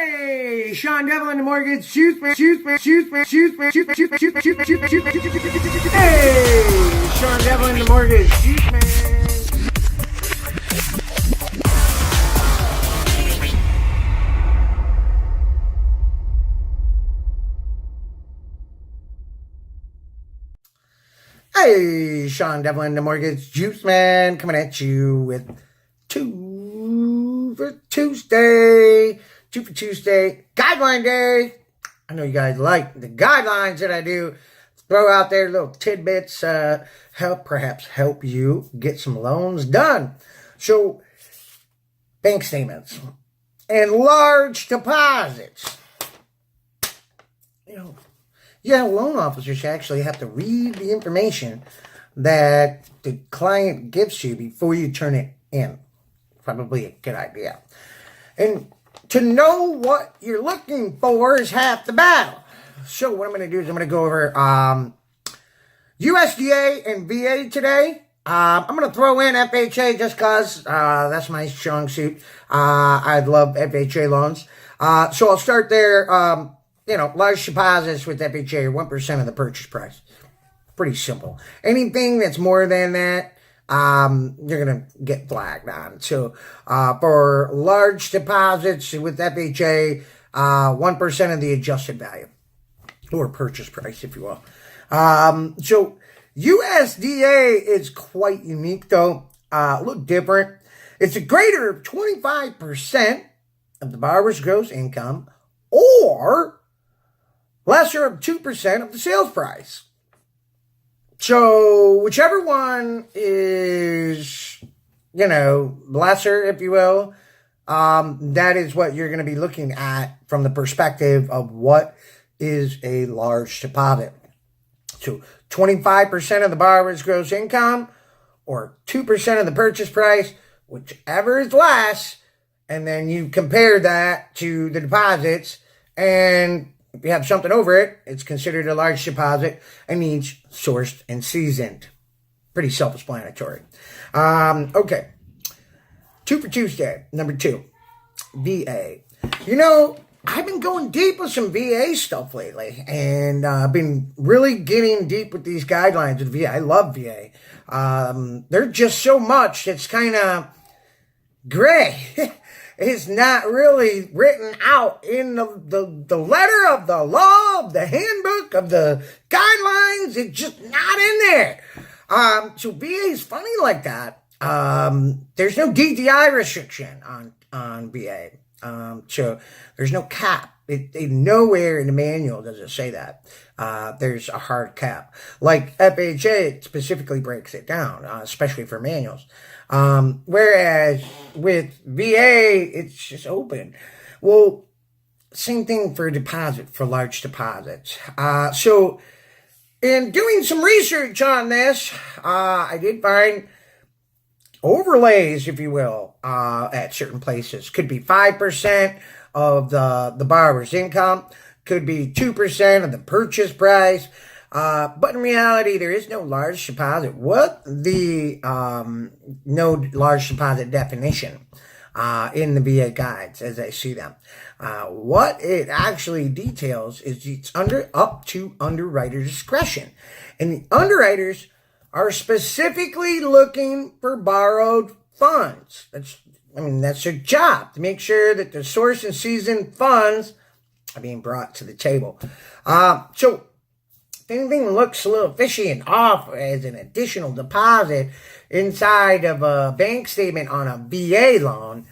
Hey, Sean Devlin, the mortgage shoes man, shoes man, shoes man, shoes man, shoes man, shoes man, shoes man, shoes man, shoes man, shoes man, shoes man. Hey, Sean Devlin, the mortgage shoes man. Hey, Sean Devlin, the mortgage juice man, coming at you with two for Tuesday guideline day. I know you guys like the guidelines that I do. Throw out there little tidbits, perhaps help you get some loans done. So, bank statements and large deposits. Loan officers actually have to read the information that the client gives you before you turn it in. Probably a good idea. And to know what you're looking for is half the battle. So what I'm going to do is I'm going to go over USDA and VA today. I'm going to throw in FHA just because that's my strong suit. I love FHA loans. So I'll start there. Large deposits with FHA are 1% of the purchase price. Pretty simple. Anything that's more than that, you're going to get flagged on. So, for large deposits with FHA, 1% of the adjusted value or purchase price, if you will. So USDA is quite unique though. Look different. It's a greater of 25% of the borrower's gross income or lesser of 2% of the sales price. So whichever one is, lesser, if you will, that is what you're going to be looking at from the perspective of what is a large deposit. So 25% of the borrower's gross income or 2% of the purchase price, whichever is less, and then you compare that to the deposits, and if you have something over it, it's considered a large deposit and needs sourced and seasoned. Pretty self-explanatory. Okay. 2 for Tuesday. Number 2. VA. I've been going deep with some VA stuff lately. And I've been really getting deep with these guidelines with VA. I love VA. They're just so much. It's kind of gray. It's not really written out in the letter of the law, of the handbook, of the guidelines. It's just not in there. So VA is funny like that. There's no DDI restriction on VA. So there's no cap. Nowhere in the manual does it say that. There's a hard cap. Like FHA, it specifically breaks it down, especially for manuals. Whereas with VA, it's just open. Well, same thing for large deposits. So in doing some research on this, I did find overlays, if you will, at certain places. Could be 5% of the borrower's income, could be 2% of the purchase price. But in reality, there is no large deposit. What the no large deposit definition in the VA guides as I see them. What it actually details is it's up to underwriter discretion. And the underwriters are specifically looking for borrowed funds. That's their job, to make sure that the source and seasoned funds are being brought to the table. So if anything looks a little fishy and off as an additional deposit inside of a bank statement on a VA loan,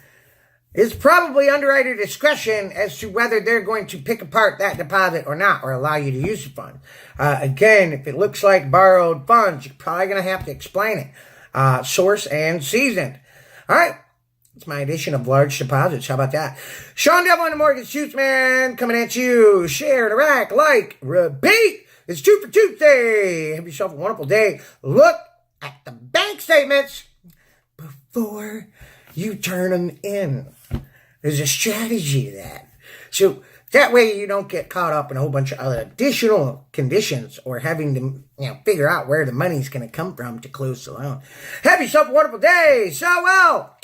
it's probably underwriter discretion as to whether they're going to pick apart that deposit or not, or allow you to use the fund. Again, if it looks like borrowed funds, you're probably going to have to explain it. Source and seasoned. All right. It's my edition of large deposits. How about that? Sean Devlin, the mortgage shoots man, coming at you. Share, interact, like, repeat. It's 2 for Tuesday. Have yourself a wonderful day. Look at the bank statements before you turn them in. There's a strategy to that. So that way you don't get caught up in a whole bunch of other additional conditions or having to, figure out where the money's going to come from to close the loan. Have yourself a wonderful day. So well.